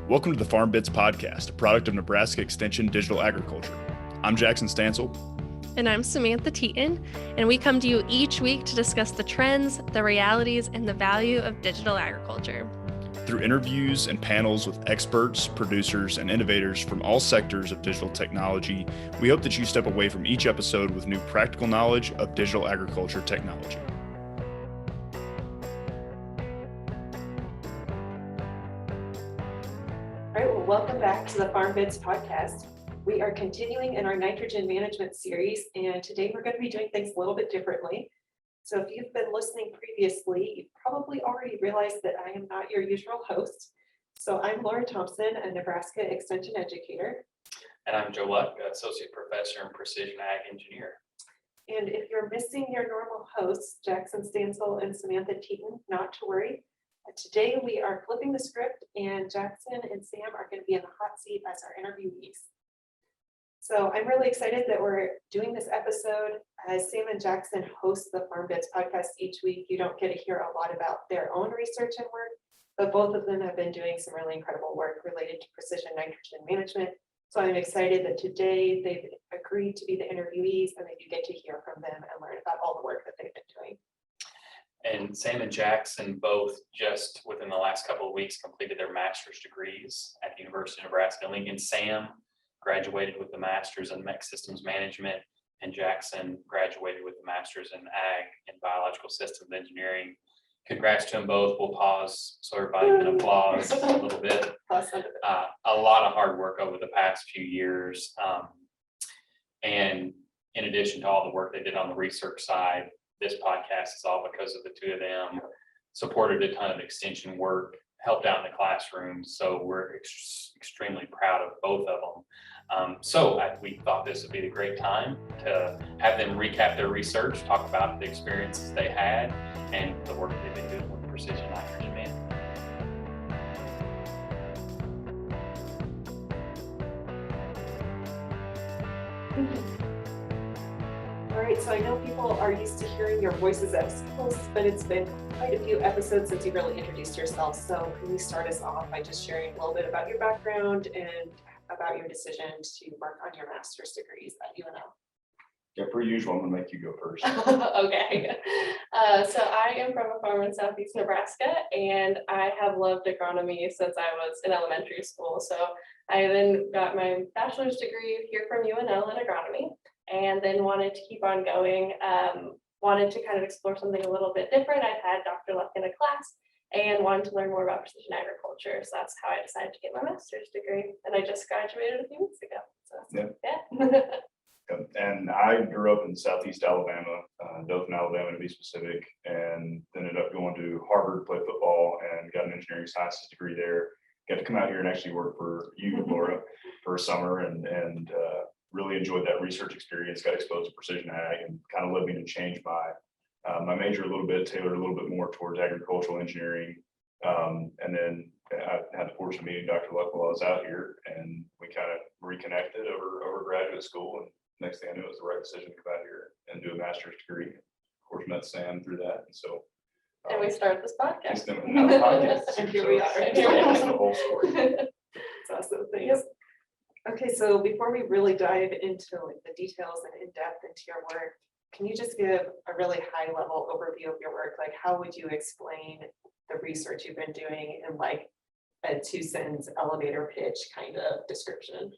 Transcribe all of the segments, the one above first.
Welcome to the FarmBits podcast, a product of Nebraska Extension Digital Agriculture. I'm Jackson Stansel. And I'm Samantha Teton, and we come to you each week to discuss the trends, the realities, and the value of digital agriculture. Through interviews and panels with experts, producers, and innovators from all sectors of digital technology, we hope that you step away from each episode with new practical knowledge of digital agriculture technology. All right, well, welcome back to the FarmBits podcast. We are continuing in our nitrogen management series, and today we're going to be doing things a little bit differently. So if you've been listening previously, you've probably already realized that I am not your usual host. So I'm Laura Thompson, a Nebraska Extension educator. And I'm Joe Luck, Associate Professor and Precision Ag Engineer. And if you're missing your normal hosts, Jackson Stansel and Samantha Teton, not to worry. Today we are flipping the script, and Jackson and Sam are going to be in the hot seat as our interviewees. So I'm really excited that we're doing this episode. As Sam and Jackson host the FarmBits podcast each week, you don't get to hear a lot about their own research and work, but both of them have been doing some really incredible work related to precision nitrogen management. So I'm excited that today they've agreed to be the interviewees and that you get to hear from them and learn about all the work that they've been doing. And Sam and Jackson both just within the last couple of weeks completed their master's degrees at the University of Nebraska-Lincoln. Sam graduated with the master's in Mech Systems Management, and Jackson graduated with the master's in Ag and Biological Systems Engineering. Congrats to them both. We'll pause so everybody can applause a little bit. A lot of hard work over the past few years. And in addition to all the work they did on the research side, this podcast is all because of the two of them. Supported a ton of extension work, helped out in the classrooms. So we're extremely proud of both of them. We thought this would be a great time to have them recap their research, talk about the experiences they had and the work they've been doing with precision nitrogen management. All right, so I know people are used to hearing your voices at schools, but it's been quite a few episodes since you really introduced yourself. So can you start us off by just sharing a little bit about your background and about your decision to work on your master's degrees at UNL? Yeah, per usual, I'm going to make you go first. Okay. So I am from a farm in Southeast Nebraska, and I have loved agronomy since I was in elementary school. So I then got my bachelor's degree here from UNL in agronomy, and then wanted to keep on going. Wanted to kind of explore something a little bit different. I'd had Dr. Luck in a class and wanted to learn more about precision agriculture. So that's how I decided to get my master's degree. And I just graduated a few weeks ago. So yeah. And I grew up in Southeast Alabama, Dothan, Alabama to be specific, and ended up going to Harvard, play football, and got an engineering sciences degree there. Got to come out here and actually work for you, Laura, for a summer, and really enjoyed that research experience. Got exposed to precision ag, and kind of led me to change my major a little bit, tailored a little bit more towards agricultural engineering. And then I had the fortune of meeting Dr. Luck while I was out here, and we kind of reconnected over graduate school. And next thing I knew, it was the right decision to come out here and do a master's degree. Of course, met Sam through that, and so. And we started this podcast. And here we are. That's the whole story. That's awesome. Thanks. Okay, so before we really dive into the details and in depth into your work, can you just give a really high level overview of your work? Like, how would you explain the research you've been doing in like a 2-sentence elevator pitch kind of description?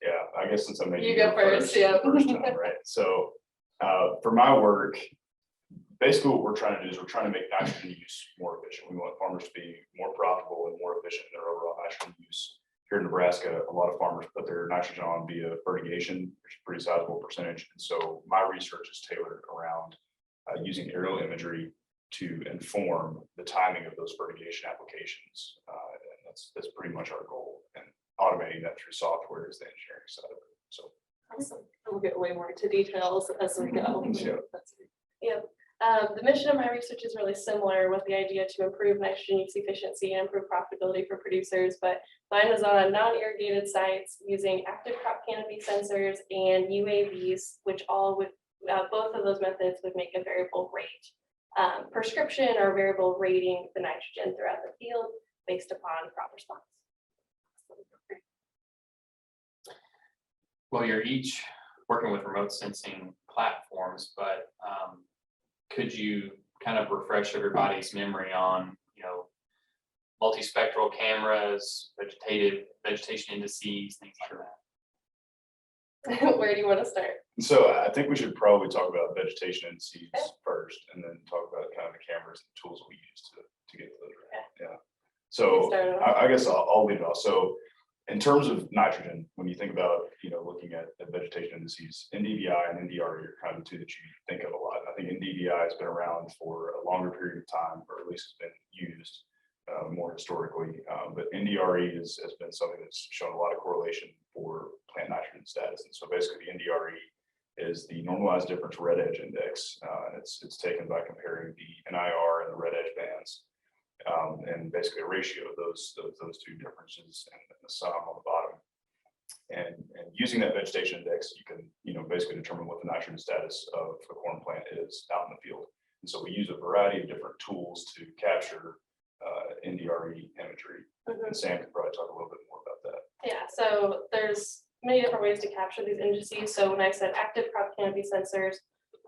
Yeah, I guess since I made you go first, yeah. First time, right? So for my work, basically what we're trying to do is we're trying to make nitrogen use more efficient. We want farmers to be more profitable and more efficient in their overall nitrogen use. Here in Nebraska, a lot of farmers put their nitrogen on via fertigation, which is a pretty sizable percentage. And so my research is tailored around using aerial imagery to inform the timing of those fertigation applications. And that's pretty much our goal. And automating that through software is the engineering side of it. So awesome. We'll get way more into details as we go. Yeah. The mission of my research is really similar, with the idea to improve nitrogen use efficiency and improve profitability for producers, but mine was on non-irrigated sites using active crop canopy sensors and UAVs, which all would, both of those methods would make a variable rate prescription or variable rating the nitrogen throughout the field based upon crop response. Well, you're each working with remote sensing platforms, but could you kind of refresh everybody's memory on, multispectral cameras, vegetation indices, things like that? Where do you want to start? So I think we should probably talk about vegetation and seeds first, and then talk about kind of the cameras and tools we use to get those. Yeah. So Start it off. I guess I'll lead it off. So in terms of nitrogen, when you think about, looking at vegetation indices, NDVI and NDRE are kind of the two that you think of a lot. I think NDVI has been around for a longer period of time, or at least has been used more historically. But NDRE has been something that's shown a lot of correlation for plant nitrogen status. And so basically the NDRE is the normalized difference red edge index. It's taken by comparing the NIR and the red edge bands. And basically a ratio of those two differences and the sum on the bottom. And using that vegetation index, you can, basically determine what the nitrogen status of the corn plant is out in the field. And so we use a variety of different tools to capture NDRE imagery. And Sam could probably talk a little bit more about that. Yeah, so there's many different ways to capture these indices. So when I said active crop canopy sensors,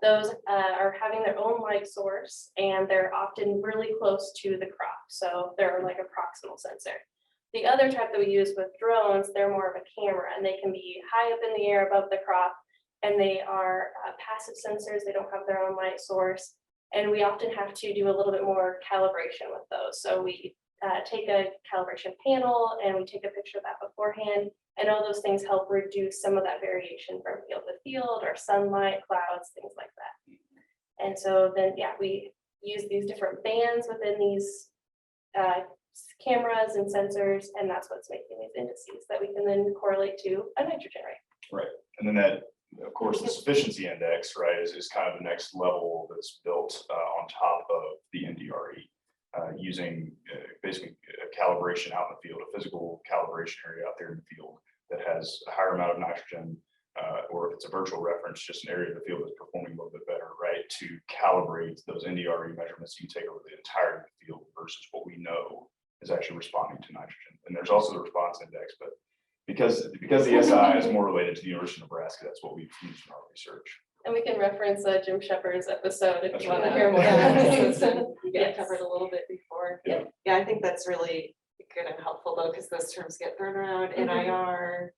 those are having their own light source, and they're often really close to the crop. So they're like a proximal sensor. The other type that we use with drones, they're more of a camera, and they can be high up in the air above the crop, and they are passive sensors. They don't have their own light source. And we often have to do a little bit more calibration with those. So we take a calibration panel and we take a picture of that beforehand. And all those things help reduce some of that variation from field to field or sunlight, clouds, things like that. And so then, we use these different bands within these cameras and sensors, and that's what's making these indices that we can then correlate to a nitrogen rate. Right. And then that, of course, the sufficiency index, right, is kind of the next level that's built on top of the NDRE, using basically a calibration out in the field, a physical calibration area out there in the field that has a higher amount of nitrogen, or if it's a virtual reference, just an area of the field that's performing a little bit better, right, to calibrate those NDRE measurements you take over the entire field versus what we know is actually responding to nitrogen. And there's also the response index, but because the SI is more related to the University of Nebraska, that's what we've used in our research. And we can reference Jim Shepard's episode if That's you want to right. hear more. You Yes. covered a little bit before. Yeah. Yeah, I think that's really good and helpful though, because those terms get thrown around, NIR,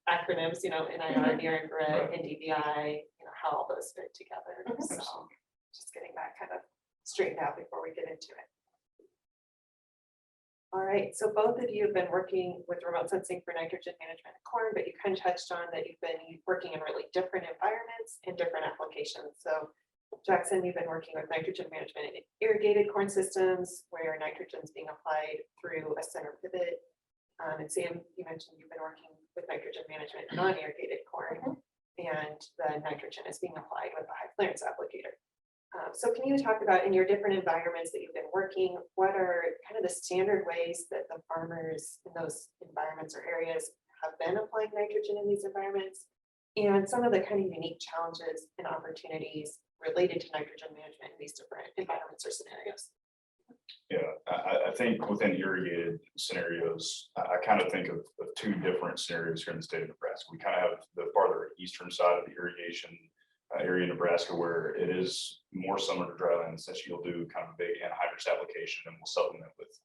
acronyms, NIR, near infrared, NDVI, how all those fit together. So just getting that kind of straightened out before we get into it. All right, so both of you have been working with remote sensing for nitrogen management in corn, but you kind of touched on that you've been working in really different environments and different applications. So Jackson, you've been working with nitrogen management in irrigated corn systems where nitrogen is being applied through a center pivot. And Sam, you mentioned you've been working with nitrogen management in non-irrigated corn, and the nitrogen is being applied with a high clearance applicator. So can you talk about in your different environments that you've been working, what are kind of the standard ways that the farmers in those environments or areas have been applying nitrogen in these environments, and some of the kind of unique challenges and opportunities related to nitrogen management in these different environments or scenarios? Yeah, I think within irrigated scenarios, I kind of think of two different scenarios here in the state of Nebraska. We kind of have the farther eastern side of the irrigation area in Nebraska where it is more similar to dryland. Essentially, you'll do kind of a big anhydrous application, and we'll supplement with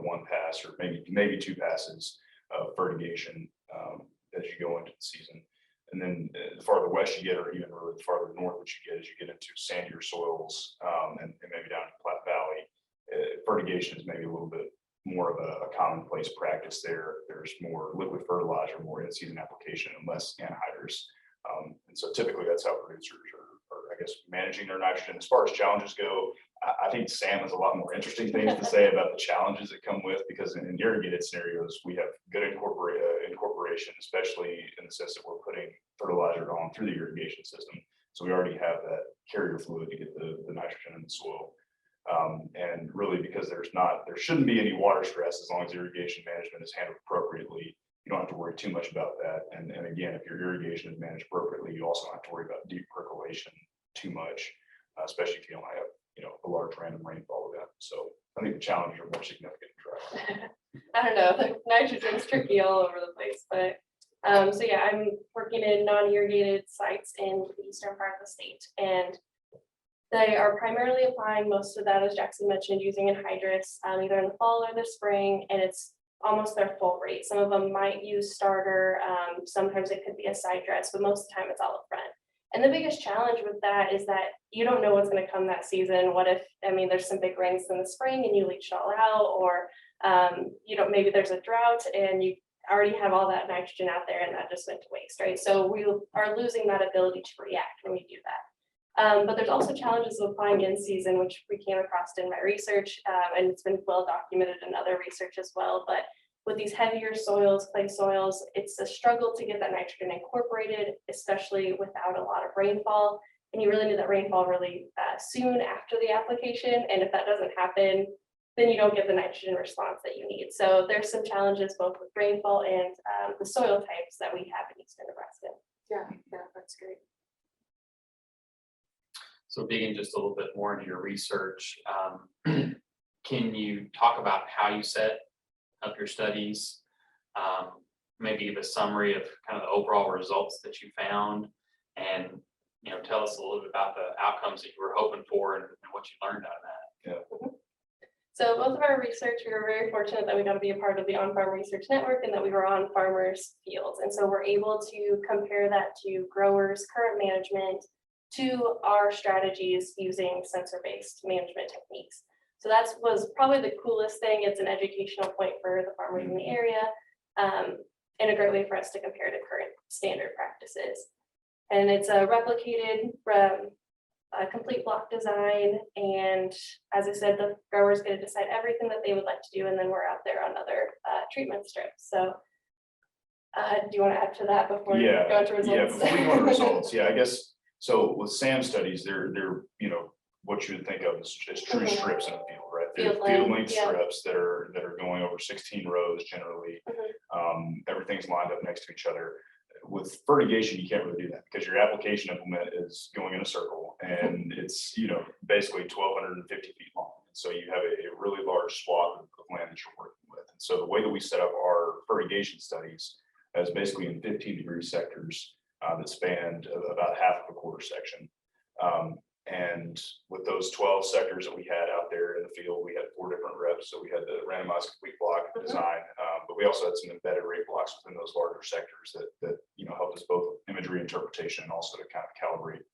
one pass or maybe two passes of fertigation as you go into the season. And then the farther west you get, or even really the farther north that you get, as you get into sandier soils and maybe down in Platte Valley, fertigation is maybe a little bit more of a commonplace practice there. There's more liquid fertilizer, more in-season application, and less anhydrous. And so typically that's how producers are, I guess, managing their nitrogen. As far as challenges go, I think Sam has a lot more interesting things to say about the challenges that come with, because in irrigated scenarios, we have good incorporation, especially in the sense that we're putting fertilizer on through the irrigation system. So we already have that carrier fluid to get the nitrogen in the soil. And really, because there shouldn't be any water stress as long as irrigation management is handled appropriately. You don't have to worry too much about that. And again, if your irrigation is managed appropriately, you also don't have to worry about deep percolation too much, especially if you don't have a large random rainfall event. So I think the challenges are more significant. I don't know, the nitrogen's tricky all over the place, but, so yeah, I'm working in non-irrigated sites in the eastern part of the state, and they are primarily applying most of that, as Jackson mentioned, using anhydrous, either in the fall or the spring, and it's almost their full rate. Some of them might use starter, sometimes it could be a side dress, but most of the time it's all up front. And the biggest challenge with that is that you don't know what's going to come that season. What if, I mean, there's some big rains in the spring and you leach it all out, or you know, maybe there's a drought and you already have all that nitrogen out there and that just went to waste, right? So we are losing that ability to react when we do that. But there's also challenges of applying in season, which we came across in my research, and it's been well documented in other research as well. But with these heavier soils, clay soils, it's a struggle to get that nitrogen incorporated, especially without a lot of rainfall. And you really need that rainfall really soon after the application. And if that doesn't happen, then you don't get the nitrogen response that you need. So there's some challenges both with rainfall and the soil types that we have in eastern Nebraska. Yeah, that's great. So digging just a little bit more into your research, can you talk about how you set up your studies? Maybe give a summary of kind of the overall results that you found, and tell us a little bit about the outcomes that you were hoping for and what you learned out of that. Yeah. So both of our research, we were very fortunate that we got to be a part of the On-Farm Research Network and that we were on farmers' fields. And so we're able to compare that to growers' current management to our strategies using sensor-based management techniques. So that was probably the coolest thing. It's an educational point for the farmers in the area, and a great way for us to compare to current standard practices. And it's a replicated complete block design. And as I said, the growers get to decide everything that they would like to do. And then we're out there on other treatment strips. So do you want to add to that before we go into results? Yeah, before we go to results, I guess, so with SAM studies, they're what you would think of as true strips in a field, right? They're field length strips that are going over 16 rows generally. Everything's lined up next to each other. With fertigation, you can't really do that because your application implement is going in a circle, and it's basically 1,250 feet long. And so you have a really large swath of land that you're working with. And so the way that we set up our fertigation studies is basically in 15-degree sectors that spanned about half of a quarter section. And with those 12 sectors that we had out there in the field, we had 4 different reps. So we had the randomized complete block design, but we also had some embedded rate blocks within those larger sectors that helped us both with imagery interpretation and also to kind of calibrate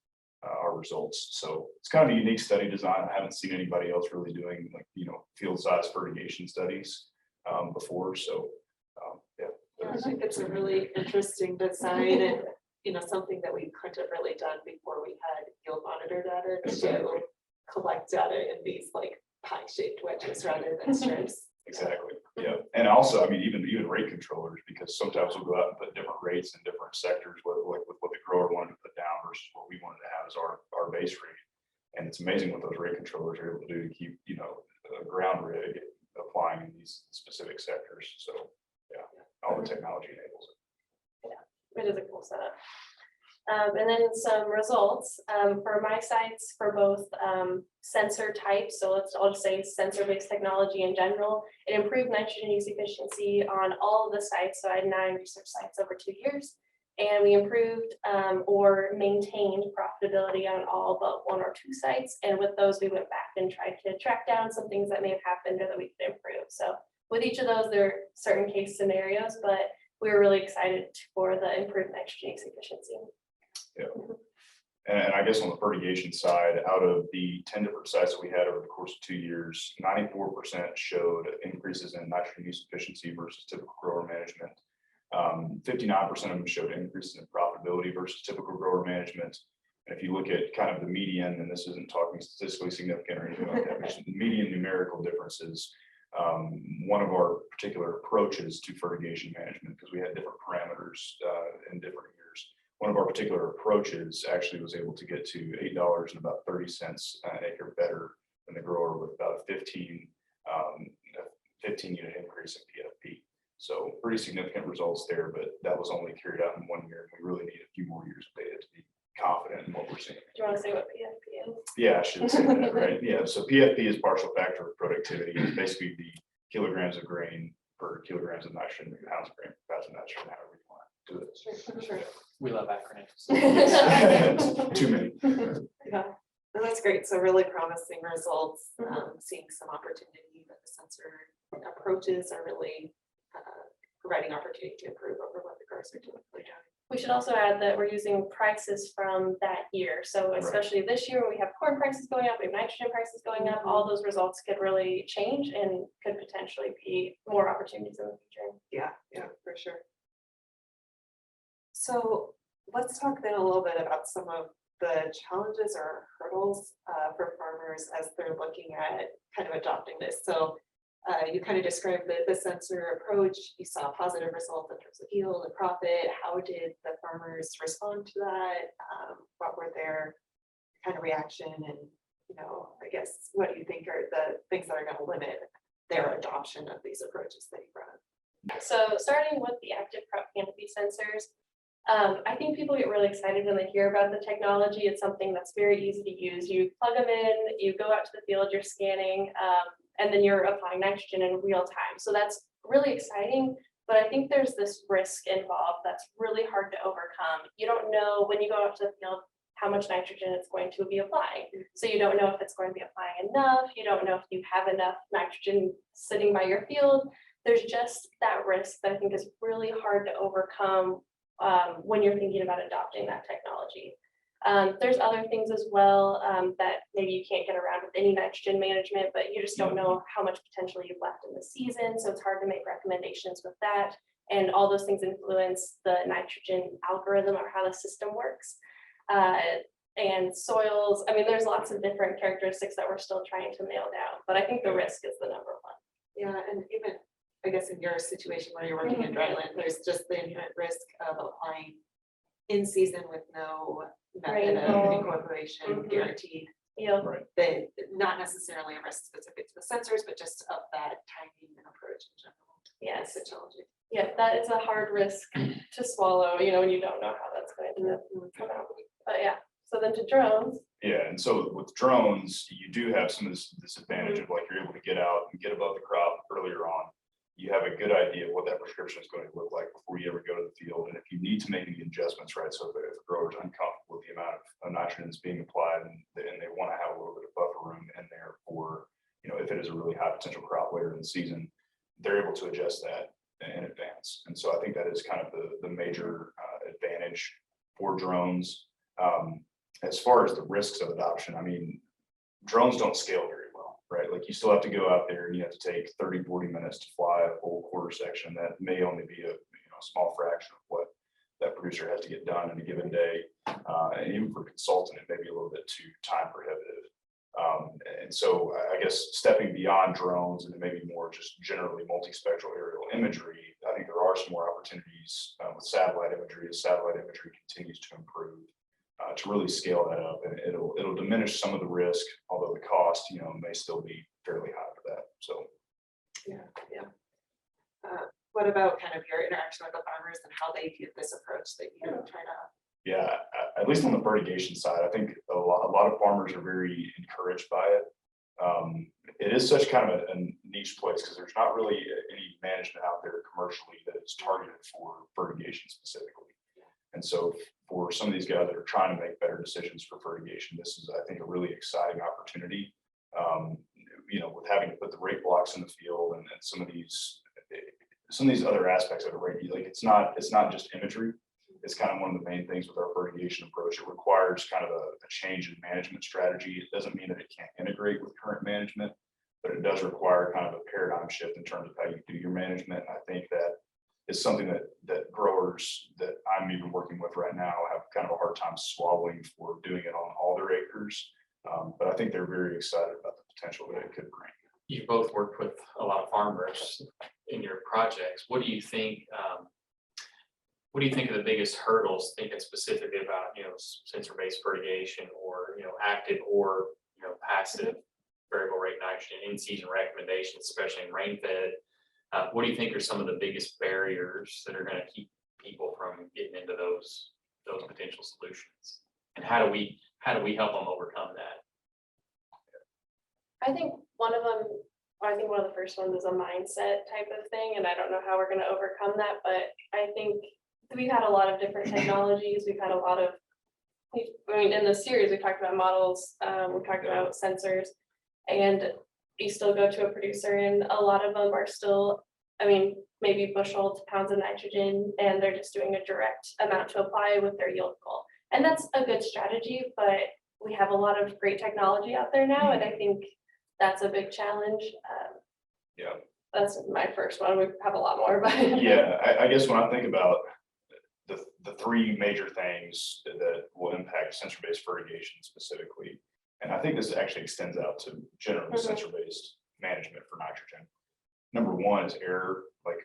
our results. So it's kind of a unique study design. I haven't seen anybody else really doing field size fertigation studies before. So I think it's a really interesting design, and something that we couldn't have really done before we had yield monitor data to collect data in these like pie-shaped wedges rather than strips. Exactly. Yeah. And also, I mean, even rate controllers, because sometimes we'll go out and put different rates in different sectors, with what the grower wanted to put down versus what we wanted to have as our base rate. And it's amazing what those rate controllers are able to do to keep, a ground rig applying in these specific sectors. So yeah, all the technology enables it. It is a cool setup. And then some results for my sites for both sensor types. So I'll just say sensor-based technology in general. It improved nitrogen use efficiency on all of the sites. So I had 9 research sites over 2 years, and we improved or maintained profitability on all but 1 or 2 sites. And with those, we went back and tried to track down some things that may have happened or that we could improve. So with each of those, there are certain case scenarios, but we were really excited for the improved nitrogen use efficiency. Yeah. And I guess on the fertigation side, out of the 10 different sites that we had over the course of 2 years, 94% showed increases in nitrogen use efficiency versus typical grower management. 59% of them showed increases in profitability versus typical grower management. And if you look at kind of the median, and this isn't talking statistically significant or anything like that, but median numerical differences. One of our particular approaches to fertigation management, because we had different parameters in different years, one of our particular approaches actually was able to get to $8 and about 30 cents an acre better than the grower, with about a 15 unit increase in PFP. So pretty significant results there, but that was only carried out in 1 year. We really need a few more years of data to be confident in what we're seeing. Do you want to say what PFP is? Yeah, I should say that, right? Yeah, so PFP is partial factor of productivity. It's basically the kilograms of grain for kilograms of nitrogen, pounds per pounds of nitrogen, however you want to do it. Sure. We love acronyms. Too many. Yeah, and that's great. So really promising results, seeing some opportunity that the sensor approaches are really providing opportunity to improve over what the growers are doing. We should also add that we're using prices from that year. So especially this year, when we have corn prices going up, we have nitrogen prices going up, all those results could really change and could potentially be more opportunities in the future. Yeah, for sure. So let's talk then a little bit about some of the challenges or hurdles for farmers as they're looking at kind of adopting this. So you kind of described the sensor approach. You saw positive results in terms of yield and profit. How did the farmers respond to that? What were their kind of reaction? And, I guess, what do you think are the things that are going to limit their adoption of these approaches that you brought up? So starting with the active crop canopy sensors, I think people get really excited when they hear about the technology. It's something that's very easy to use. You plug them in, you go out to the field, you're scanning, and then you're applying nitrogen in real time. So that's really exciting, but I think there's this risk involved that's really hard to overcome. You don't know when you go out to the field how much nitrogen it's going to be applying. So you don't know if it's going to be applying enough. You don't know if you have enough nitrogen sitting by your field. There's just that risk that I think is really hard to overcome when you're thinking about adopting that technology. There's other things as well that maybe you can't get around with any nitrogen management, but you just don't know how much potential you've left in the season. So it's hard to make recommendations with that. And all those things influence the nitrogen algorithm or how the system works. And soils, I mean, there's lots of different characteristics that we're still trying to nail down, but I think the risk is the number one. Yeah, and even, I guess, in your situation where you're working in dryland, there's just the inherent risk of applying in season with no method of Rainfall. incorporation guaranteed. Yeah. Right. That not necessarily a risk specific to the sensors, but just of that timing and approach in general. Yes. It's challenging. Yeah, that is a hard risk to swallow, when you don't know how that's going to come out. But yeah, so then to drones. Yeah, and so with drones, you do have some of this advantage of like you're able to get out and get above the crop earlier on. You have a good idea of what that prescription is going to look like before you ever go to the field. And if you need to make any adjustments, right? So if a grower is uncomfortable with the amount of nitrogen that's being applied and they want to have a little bit of buffer room in there for, if it is a really high potential crop later in the season, they're able to adjust that in advance. And so I think that is kind of the major advantage for drones. As far as the risks of adoption, I mean, drones don't scale very well, right? Like you still have to go out there and you have to take 30-40 minutes to fly a full quarter section. That may only be a small fraction of what that producer has to get done in a given day. And even for a consultant, it may be a little bit too time prohibitive. And so I guess stepping beyond drones and maybe more just generally multispectral aerial imagery, I think there are some more opportunities with satellite imagery as satellite imagery continues to improve to really scale that up, and it'll diminish some of the risk, although the cost may still be fairly high for that. So Yeah. What about kind of your interaction with the farmers and how they view this approach that you try to? yeah, at least on the fertigation side, I think a lot of farmers are very encouraged by it. It is such kind of a niche place because there's not really any management out there commercially that is targeted for fertigation specifically. And so for some of these guys that are trying to make better decisions for fertigation, this is, I think, a really exciting opportunity. With having to put the rate blocks in the field and some of these other aspects of it, right? Like it's not just imagery. It's kind of one of the main things with our fertigation approach. It requires kind of a change in management strategy. It doesn't mean that it can't integrate with current management, but it does require kind of a paradigm shift in terms of how you do your management. And I think that is something that growers that I'm even working with right now have kind of a hard time swallowing for doing it on all their acres. But I think they're very excited about the potential that it could bring. You both worked with a lot of farmers in your projects. What do you think? What do you think are the biggest hurdles? Thinking specifically about sensor-based fertigation or active or passive variable rate nitrogen in season recommendations, especially in rain-fed. What do you think are some of the biggest barriers that are going to keep people from getting into those potential solutions? And how do we help them overcome that? I think one of them I think one of the first ones is a mindset type of thing, and I don't know how we're gonna overcome that, but I think we've had a lot of different technologies, we've had a lot of, I mean, in the series, we talked about models, we talked about sensors, and you still go to a producer and a lot of them are still, I mean, maybe bushel to pounds of nitrogen, and they're just doing a direct amount to apply with their yield goal. And that's a good strategy, but we have a lot of great technology out there now, and I think that's a big challenge. Yeah. That's my first one. We have a lot more, but. Yeah, I guess when I think about the three major things that will impact sensor-based fertigation specifically, and I think this actually extends out to general sensor-based management for nitrogen. Number one is error, like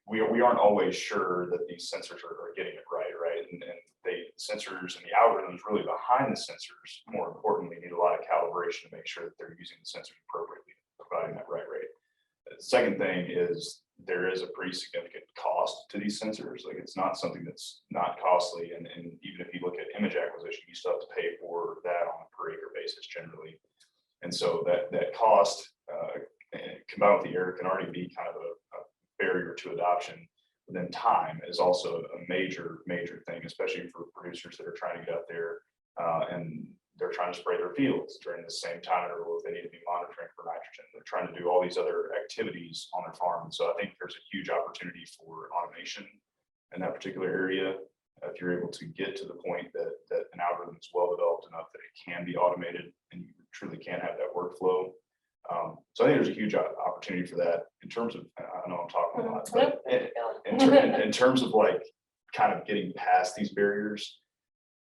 we aren't always sure that these sensors are getting it right? And they sensors and the algorithms really behind the sensors, more importantly, need a lot of calibration to make sure that they're using the sensors appropriately, providing that right rate. The second thing is there is a pretty significant cost to these sensors. Like it's not something that's not costly. And even if you look at image acquisition, you still have to pay for that on a per acre basis generally. And so that cost combined with the error can already be kind of a barrier to adoption. But then time is also a major thing, especially for producers that are trying to get out there and they're trying to spray their fields during the same time interval if they need to be monitoring for nitrogen. They're trying to do all these other activities on their farm. And so I think there's a huge opportunity for automation in that particular area. If you're able to get to the point that an algorithm is well developed enough that it can be automated and you truly can have that workflow. So I think there's a huge opportunity for that in terms of, I know I'm talking a lot, but in terms of like kind of getting past these barriers.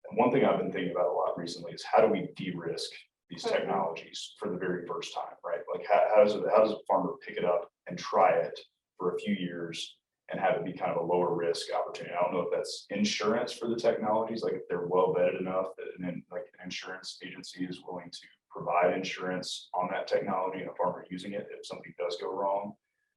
And one thing I've been thinking about a lot recently is how do we de-risk these technologies for the very first time, right? Like how does a farmer pick it up and try it for a few years and have it be kind of a lower risk opportunity? I don't know if that's insurance for the technologies, like if they're well vetted enough that then like an insurance agency is willing to provide insurance on that technology and a farmer using it if something does go wrong.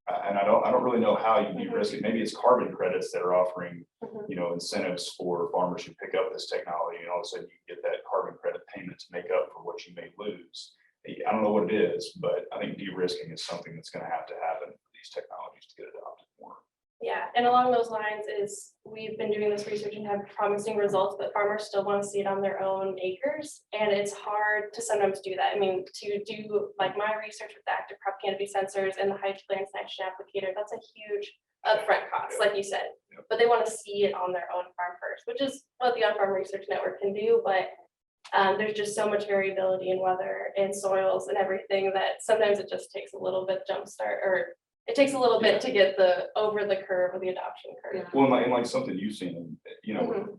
And I don't really know how you de-risk it. Maybe it's carbon credits that are offering, you know, incentives for farmers who pick up this technology, and all of a sudden you get that carbon credit payment to make up for what you may lose. I don't know what it is, but I think de-risking is something that's going to happen for these technologies to get adopted more. Yeah, and along those lines is we've been doing this research and have promising results, but farmers still want to see it on their own acres. And it's hard to sometimes do that. I mean, to do like my research with the active crop canopy sensors and the high clearance nitrogen applicator, that's a huge upfront cost, like you said. But they want to see it on their own farm first, which is what the On Farm Research Network can do. But there's just so much variability in weather and soils and everything that sometimes it just takes a little bit jumpstart, or it takes a little bit to get over the curve or the adoption curve. Well, and like something you've seen, you know, with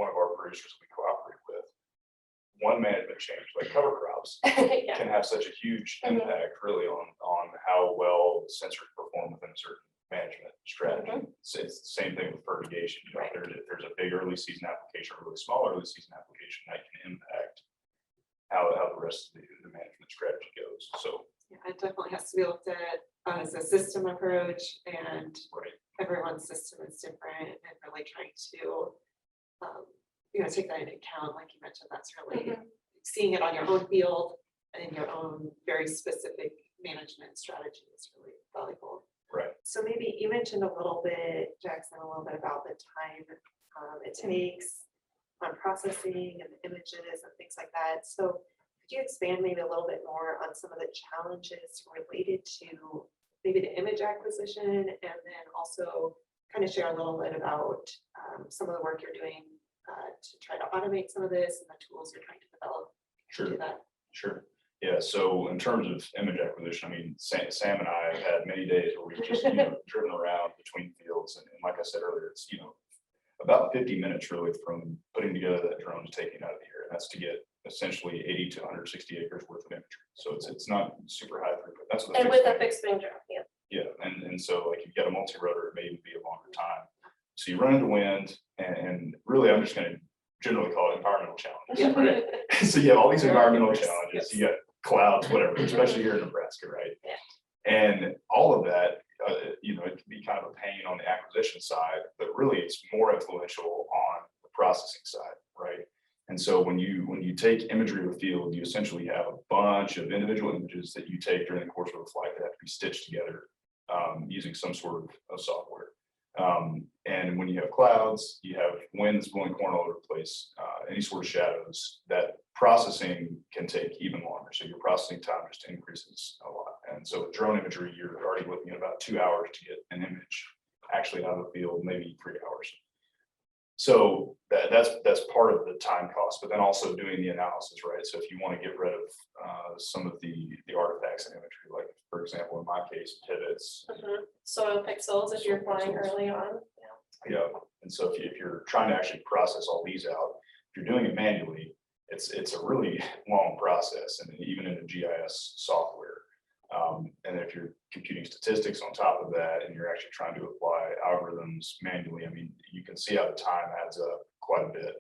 one of our producers we cooperate with, one management change like cover crops can have such a huge impact really on how well sensors perform within a certain management strategy. So it's the same thing with fertigation. You know, there's a big early season application or a really small early season application that can impact how the rest of the management strategy goes. So yeah, it definitely has to be looked at as a system approach, and everyone's system is different, and really trying to you know, take that into account. Like you mentioned, that's really seeing it on your own field and your own very specific management strategy is really valuable. Right. So maybe you mentioned a little bit, Jackson, a little bit about the time it takes on processing and the images and things like that. So could you expand maybe a little bit more on some of the challenges related to maybe the image acquisition, and then also kind of share a little bit about some of the work you're doing to try to automate some of this and the tools you're trying to develop to do that? Sure. Yeah. So in terms of image acquisition, I mean, Sam and I have had many days where we've just driven around between fields, and like I said earlier, it's about 50 minutes really from putting together that drone to taking it out of the air, and that's to get essentially 80 to 160 acres worth of imagery. So it's not super high throughput. That's what and with a fixed wing drone, yeah. And so like if you get a multi-rotor, it may even be a longer time. So you run into wind, and really I'm just going to generally call it environmental challenges. Right? So you have all these environmental challenges. You got clouds, whatever, especially here in Nebraska, right? Yeah. And all of that, it can be kind of a pain on the acquisition side, but really it's more influential on the processing side, right? And And so when you take imagery of a field, you essentially have a bunch of individual images that you take during the course of a flight that have to be stitched together using some sort of software. And when you have clouds, you have winds blowing corn all over the place, any sort of shadows, that processing can take even longer. So your processing time just increases a lot. And so with drone imagery, you're already looking at about 2 hours to get an image actually out of the field, maybe 3 hours. So that's part of the time cost, but then also doing the analysis, right? So if you want to get rid of some of the artifacts in imagery, like for example, in my case, pivots. Soil pixels if you're flying early on. Yeah, and so if you're trying to actually process all these out, if you're doing it manually, it's a really long process, and even in the GIS software. And if you're computing statistics on top of that, and you're actually trying to apply algorithms manually, I mean, you can see how the time adds up quite a bit.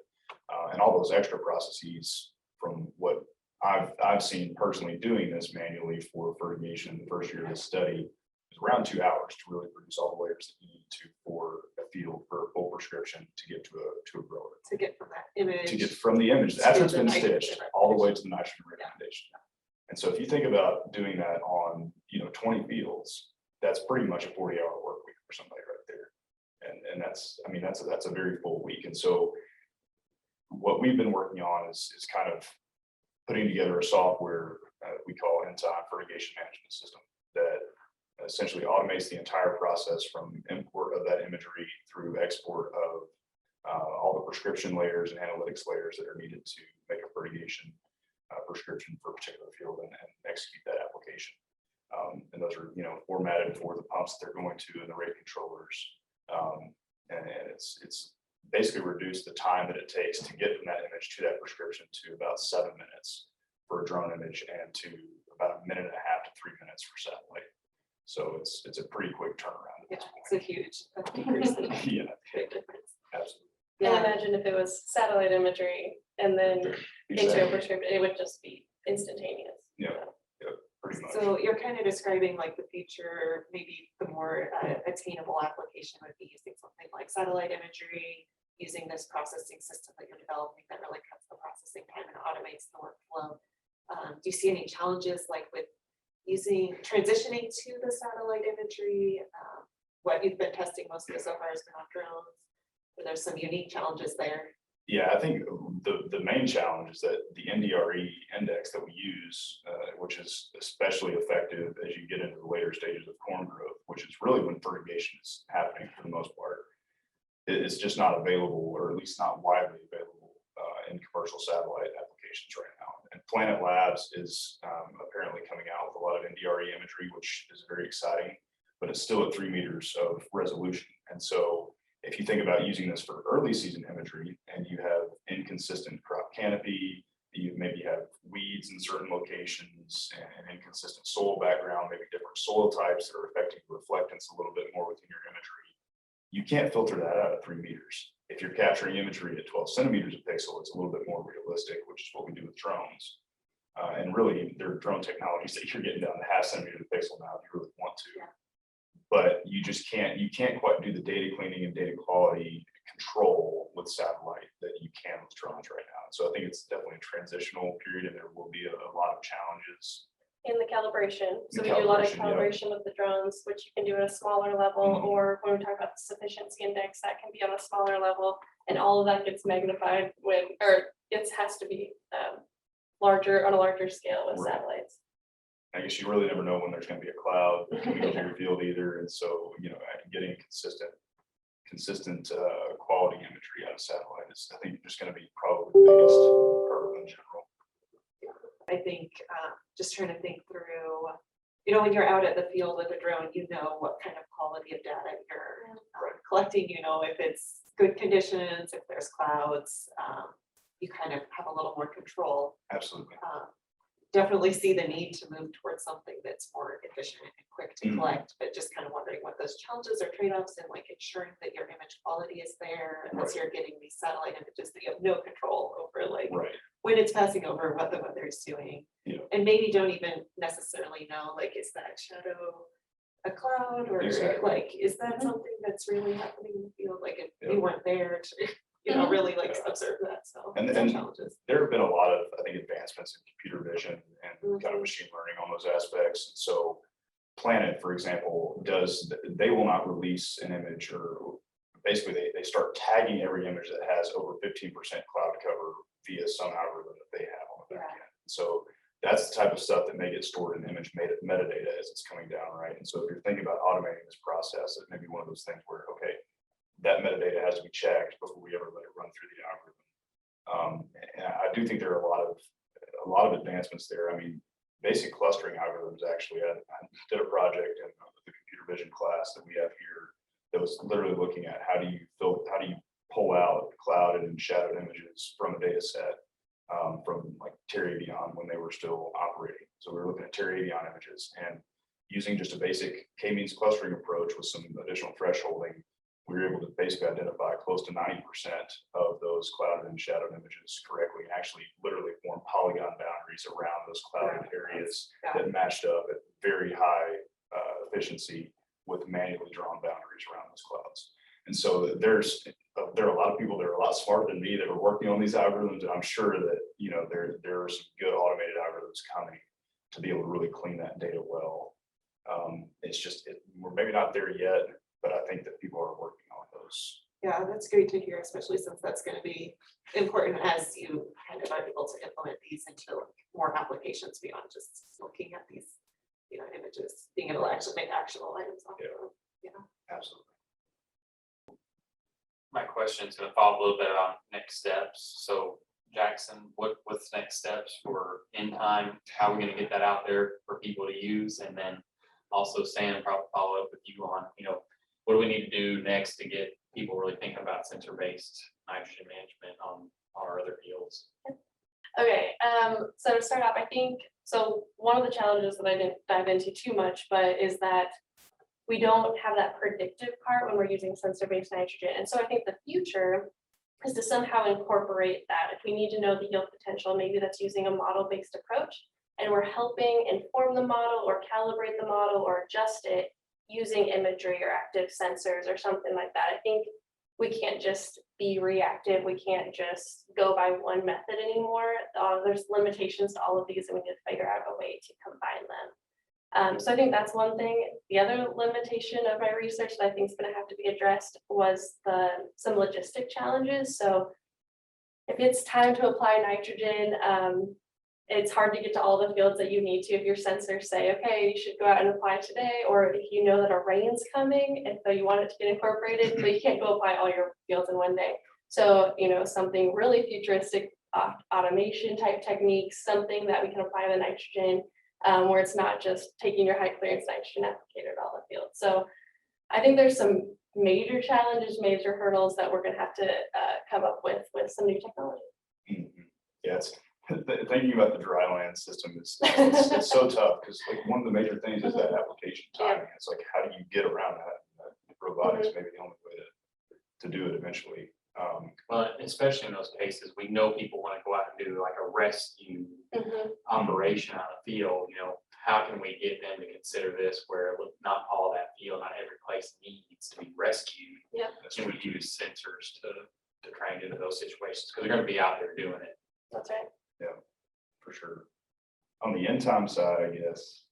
And all those extra processes, from what I've seen personally doing this manually for fertigation in the first year of the study, is around 2 hours to really produce all the layers that you need to for a field for a full prescription to get to a grower. To get from that image. To get from the image to after it's the been nitrogen stitched all the way to the nitrogen recommendation. And so if you think about doing that on 20 fields, that's pretty much a 40-hour work week for somebody right there. And that's a very full week. And so what we've been working on is kind of putting together a software we call Enzyme Fertigation Management System that essentially automates the entire process from import of that imagery through export of all the prescription layers and analytics layers that are needed to make a fertigation prescription for a particular field and execute that application. And those are formatted for the pumps that they're going to and the rate controllers. And it's basically reduced the time that it takes to get from that image to that prescription to about 7 minutes for a drone image, and to about 1.5 to 3 minutes for satellite. So it's a pretty quick turnaround. Yeah, it's a huge increase. Yeah, Big difference. absolutely. And imagine if it was satellite imagery and then into a Exactly. prescription, it would just be instantaneous. Yeah, pretty much. So you're kind of describing like the future, maybe the more attainable application would be using something like satellite imagery, using this processing system that you're developing that really cuts the processing time and automates the workflow. Do you see any challenges like with transitioning to the satellite imagery? What you've been testing mostly so far has been on drones. There's some unique challenges there. Yeah, I think the main challenge is that the NDRE index that we use, which is especially effective as you get into the later stages of corn growth, which is really when fertigation is happening for the most part, it's just not available, or at least not widely available in commercial satellite applications right now. And Planet Labs is apparently coming out with a lot of NDRE imagery, which is very exciting, but it's still at 3 meters of resolution. And so if you think about using this for early season imagery, and you have inconsistent crop canopy, you maybe have weeds in certain locations and inconsistent soil background, maybe different soil types that are affecting reflectance a little bit more within your imagery, you can't filter that out at 3 meters. If you're capturing imagery at 12 centimeters a pixel, it's a little bit more realistic, which is what we do with drones. And really, there are drone technologies that you're getting down to 0.5 centimeter a pixel now if you really want to. Yeah. But you can't quite do the data cleaning and data quality control with satellite that you can with drones right now. So I think it's definitely a transitional period, and there will be a lot of challenges. In the calibration, so The we do a lot of calibration, yeah. calibration with the drones, which you can do at a smaller level, Mhm. or when we talk about the sufficiency index, that can be on a smaller level, and all of that gets magnified it has to be larger, on a larger scale with Right. satellites. I guess you really never know when there's going to be a cloud coming into your field either, and so getting consistent quality imagery out of satellite is, I think, just going to be probably the biggest hurdle in general. I think just trying to think through, when you're out at the field with a drone, what kind of quality of data you're collecting, if it's good conditions, if there's clouds, you kind of have a little more control. Absolutely. Definitely see the need to move towards something that's more efficient and quick to Mhm. collect, but just kind of wondering what those challenges or trade-offs and like ensuring that your image quality is there as you're getting these satellite images that you have no control over, like Right. when it's passing over, what the weather is doing. Yeah. And maybe don't even necessarily know, like, is that shadow a cloud, or Exactly. like, is that something that's really happening in the field? Like, if Yeah. we weren't there to, you know, really like observe that, so. And some then challenges. there have been a lot of, I think, advancements in computer vision and kind of Mhm. machine learning on those aspects. So Planet, for example, they will not release an image, or basically they start tagging every image that has over 15% cloud cover via some algorithm that they have on the back end. So that's the type of stuff that may get stored in image metadata as it's coming down, right? And so if you're thinking about automating this process, it may be one of those things where, okay, that metadata has to be checked before we ever let it run through the algorithm. And I do think there are a lot of advancements there. I mean, basic clustering algorithms, actually, I did a project in the computer vision class that we have here that was literally looking at how do you pull out clouded and shadowed images from a data set from like Terry Avion when they were still operating. So we were looking at Terry Avion images, and using just a basic k-means clustering approach with some additional thresholding, we were able to basically identify close to 90% of those clouded and shadowed images correctly, and actually literally form polygon boundaries around those clouded areas that matched up at very high efficiency with manually drawn boundaries around those clouds. And so there are a lot of people that are a lot smarter than me that are working on these algorithms, and I'm sure that, you know, there are some good automated algorithms coming to be able to really clean that data well. It's just, we're maybe not there yet, but I think that people are working on those. Yeah, that's great to hear, especially since that's going to be important as you kind of are able to implement these into more applications beyond just looking at these, you know, images, being able to actually make actionable items off of them. Absolutely. My question is going to follow a little bit on next steps. So Jackson, what's next steps for in time? How are we going to get that out there for people to use? And then also Sam, probably follow up with you on, you know, what do we need to do next to get people really thinking about sensor-based nitrogen management on our other fields? Okay, so to start off, I think, so one of the challenges that I didn't dive into too much, but is that we don't have that predictive part when we're using sensor-based nitrogen. And so I think the future is to somehow incorporate that. If we need to know the yield potential, maybe that's using a model-based approach, and we're helping inform the model or calibrate the model or adjust it using imagery or active sensors or something like that. I think we can't just be reactive. We can't just go by one method anymore. There's limitations to all of these, and we need to figure out a way to combine them. So I think that's one thing. The other limitation of my research that I think is going to have to be addressed was some logistic challenges. So if it's time to apply nitrogen, it's hard to get to all the fields that you need to if your sensors say, okay, you should go out and apply today, or if you know that a rain's coming, and so you want it to get incorporated, but you can't go apply all your fields in one day. So, you know, something really futuristic, automation type techniques, something that we can apply the nitrogen, where it's not just taking your high clearance nitrogen applicator to all the fields. So I think there's some major challenges, major hurdles that we're gonna have to come up with some new technology. Mm-hmm. Yeah, it's thinking about the dry land system is it's so tough, because like one of the major things is that application timing. It's like, how do you get around that? Robotics may be the only way to do it eventually. Well, especially in those cases, we know people want to go out and do like a rescue operation on a field. You know, how can we get them to consider this where not all that field, not every place needs to be rescued? Yeah. Can we use sensors to try and get into those situations? Because they're going to be out there doing it. That's right. Yeah, for sure. On the end time side, I guess,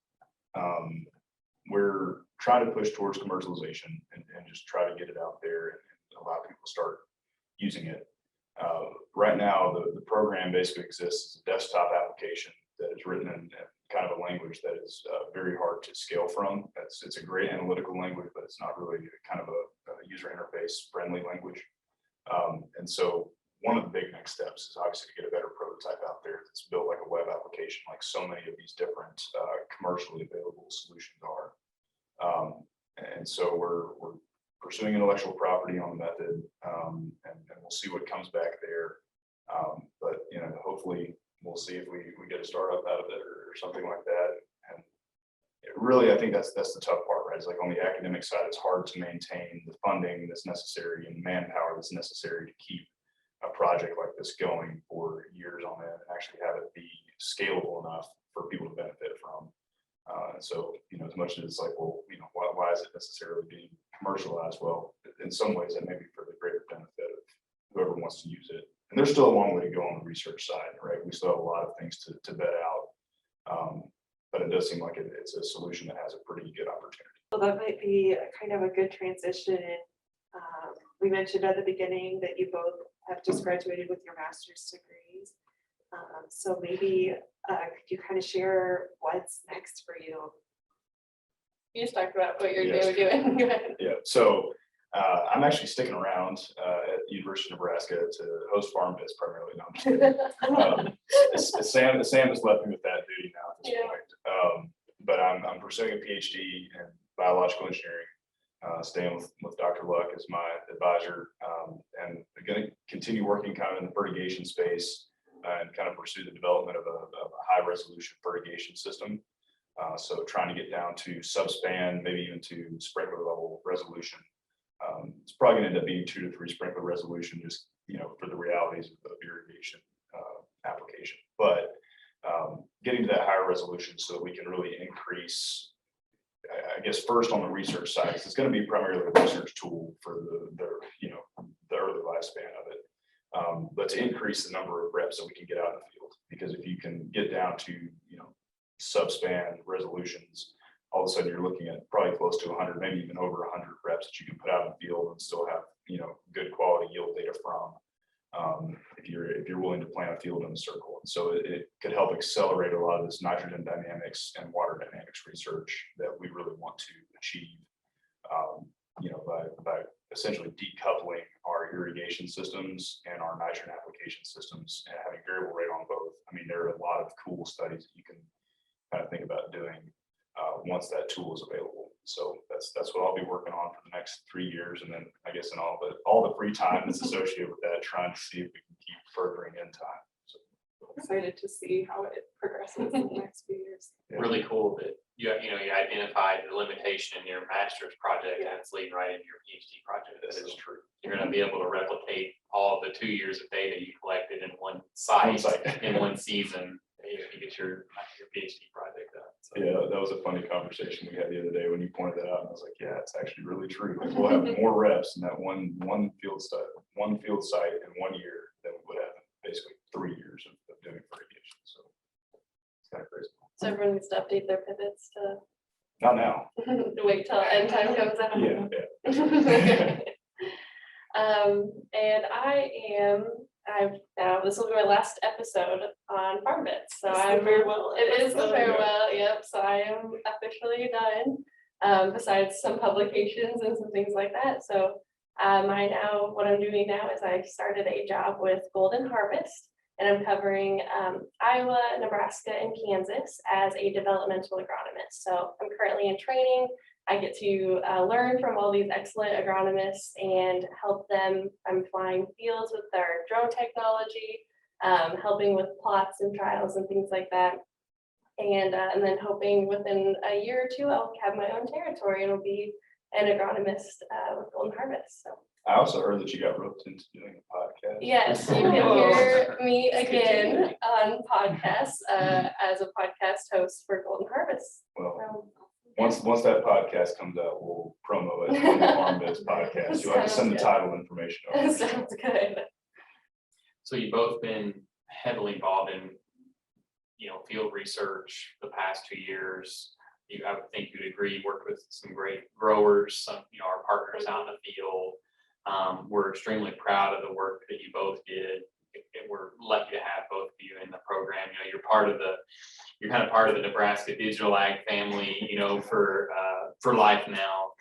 we're trying to push towards commercialization and just try to get it out there and allow people to start using it. Right now, the program basically exists as a desktop application that is written in kind of a language that is very hard to scale from. It's a great analytical language, but it's not really kind of a user interface friendly language. And so one of the big next steps is obviously to get a better prototype out there that's built like a web application, like so many of these different commercially available solutions are. And so we're pursuing intellectual property on the method, and we'll see what comes back there. But you know, hopefully we'll see if we get a startup out of it or something like that. And it really, I think that's the tough part, right? It's like on the academic side, it's hard to maintain the funding that's necessary and manpower that's necessary to keep a project like this going for years on end and actually have it be scalable enough for people to benefit from. So, you know, as much as it's like, well, you know, why is it necessarily being commercialized? Well, in some ways, that may be for the greater benefit of whoever wants to use it. And there's still a long way to go on the research side, right? We still have a lot of things to vet out. But it does seem like it's a solution that has a pretty good opportunity. Well, that might be a kind of a good transition. We mentioned at the beginning that you both have just graduated with your master's degrees. So maybe could you kind of share what's next for you? You just talked about what you're Yes. doing. Go ahead. Yeah, so I'm actually sticking around at the University of Nebraska to host FarmBits primarily. No, I'm just kidding. Sam has left me with that duty now at this Yeah. point. But I'm pursuing a PhD in biological engineering, staying with Dr. Luck as my advisor, and I'm going to continue working kind of in the fertigation space and kind of pursue the development of a high resolution fertigation system. So trying to get down to subspan, maybe even to sprinkler level resolution. It's probably going to end up being 2 to 3 sprinkler resolution, just for the realities of irrigation application. But getting to that higher resolution so that we can really increase, I guess, first on the research side, it's going to be primarily a research tool for the early lifespan of it. But to increase the number of reps that we can get out in the field, because if you can get down to subspan resolutions, all of a sudden you're looking at probably close to 100, maybe even over 100 reps that you can put out in the field and still have good quality yield data from. If you're willing to plant a field in a circle, and so it could help accelerate a lot of this nitrogen dynamics and water dynamics research that we really want to achieve. By essentially decoupling our irrigation systems and our nitrogen application systems and having variable rate on both. I mean, there are a lot of cool studies that you can kind of think about doing once that tool is available. So that's what I'll be working on for the next 3 years, and then I guess in all the free time that's associated with that, trying to see if we can keep furthering in time. So, Excited to see how it progresses in the next few years. yeah. Really cool that you identified the limitation in your master's project and it's leading right into your PhD project. This is true. You're going to be able to replicate all the 2 years of data you collected in one site in one season. If you get your PhD project done. So. Yeah, that was a funny conversation we had the other day when you pointed that out, and I was like, yeah, it's actually really true. Like, we'll have more reps in that one field site in 1 year than we would have in basically 3 years of doing fertigation. So it's kind of crazy. So everyone needs to update their pivots to Not now. wait till end time comes out. Yeah. And this will be my last episode on FarmBits. So I'm farewell. It is the farewell. Yep. So I am officially done. Besides some publications and some things like that. So what I'm doing now is I started a job with Golden Harvest, and I'm covering Iowa, Nebraska, and Kansas as a developmental agronomist. So I'm currently in training. I get to learn from all these excellent agronomists and help them. I'm flying fields with their drone technology, helping with plots and trials and things like that. And then hoping within a year or two, I'll have my own territory and will be an agronomist with Golden Harvest. So. I also heard that you got roped into doing a podcast. Yes, you can hear me again on podcasts as a podcast host for Golden Harvest. Well, once that podcast comes out, we'll promo it on the FarmBits podcast. You'll have to send the title information over. Sounds good. So you've both been heavily involved in, field research the past 2 years. I would think you'd agree, worked with some great growers, some, our partners out in the field. We're extremely proud of the work that you both did. And we're lucky to have both of you in the program. You're kind of part of the Nebraska Digital Ag family, for life now.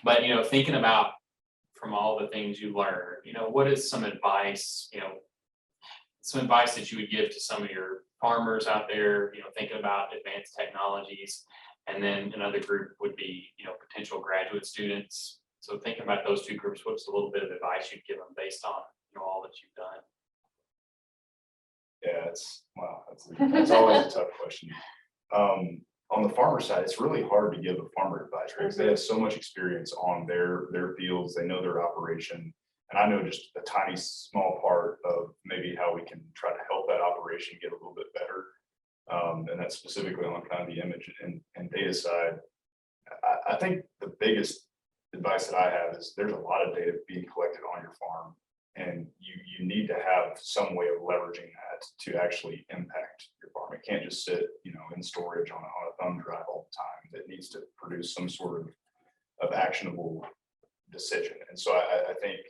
But thinking about from all the things you learned, what is some advice, that you would give to some of your farmers out there, thinking about advanced technologies, and then another group would be, potential graduate students. So thinking about those two groups, what's a little bit of advice you'd give them based on, all that you've done? Yeah, that's always a tough question. On the farmer side, it's really hard to give a farmer advice, right? Because they have so much experience on their fields, they know their operation. And I know just a tiny, small part of maybe how we can try to help that operation get a little bit better. And that's specifically on kind of the image and data side. I think the biggest advice that I have is there's a lot of data being collected on your farm. And you need to have some way of leveraging that to actually impact your farm. It can't just sit, in storage on a thumb drive all the time. It needs to produce some sort of actionable decision. And so I think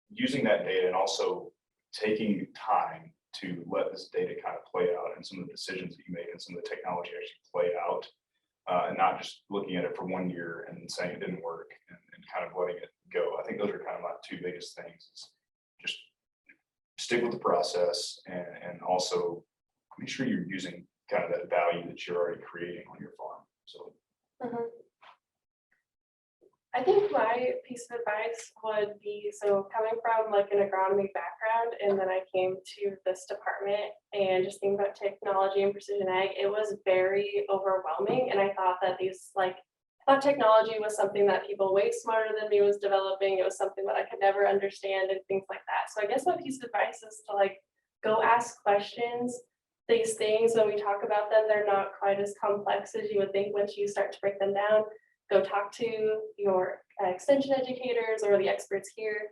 using that data and also taking time to let this data kind of play out and some of the decisions that you make and some of the technology actually play out, and not just looking at it for 1 year and saying it didn't work and kind of letting it go. I think those are kind of my two biggest things. Is just stick with the process and also make sure you're using kind of that value that you're already creating on your farm. So. Mhm. I think my piece of advice would be, so coming from like an agronomy background, and then I came to this department and just thinking about technology and precision ag, it was very overwhelming. And I thought that I thought technology was something that people way smarter than me was developing. It was something that I could never understand and things like that. So I guess my piece of advice is to go ask questions. These things, when we talk about them, they're not quite as complex as you would think once you start to break them down. Go talk to your extension educators or the experts here.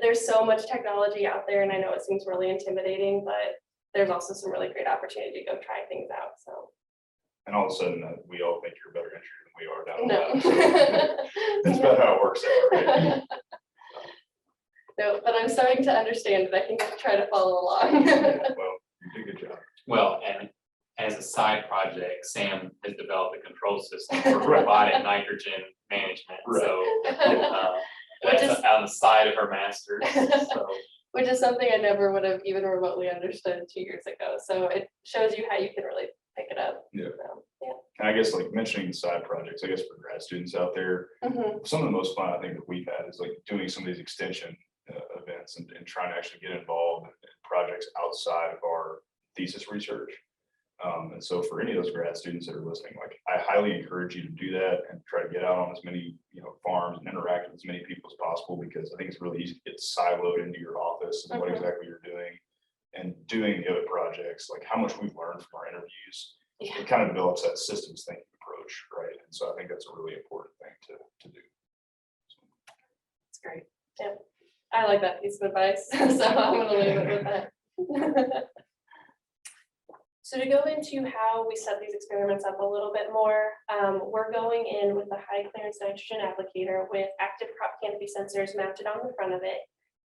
There's so much technology out there, and I know it seems really intimidating, but there's also some really great opportunity to go try things out. So. And all of a sudden, we all think you're a better engineer than we are down No. That's about how it works out, right? No, but I'm starting to understand that I can try to follow along. Well, you did a good job. Well, and as a side project, Sam has developed a control system for robotic nitrogen management. So Which that's is- on the side of her master's. So Which is something I never would have even remotely understood 2 years ago. So it shows you how you can really pick it up. Yeah. So, yeah. And I guess mentioning side projects, I guess for grad students out there, Mhm. some of the most fun I think that we've had is doing some of these extension events and trying to actually get involved in projects outside of our thesis research. And so for any of those grad students that are listening, I highly encourage you to do that and try to get out on as many farms and interact with as many people as possible, because I think it's really easy to get siloed into your office and what exactly you're doing and doing the other projects, how much we've learned from our interviews. Yeah. It kind of develops that systems thinking approach, right? And so I think that's a really important thing to do. It's great. Yeah. I like that piece of advice, so I'm gonna leave it with that. So to go into how we set these experiments up a little bit more, we're going in with a high clearance nitrogen applicator with active crop canopy sensors mounted on the front of it.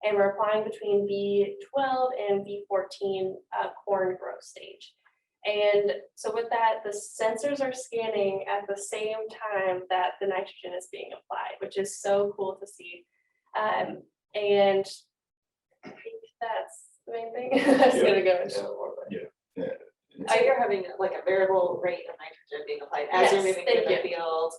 And we're applying between V12 and V14 corn growth stage. And so with that, the sensors are scanning at the same time that the nitrogen is being applied, which is so cool to see. And I think that's the main thing. I was gonna go into it more. But. Yeah. So you're having a variable rate of nitrogen being applied as you're Yes, moving through thank the field.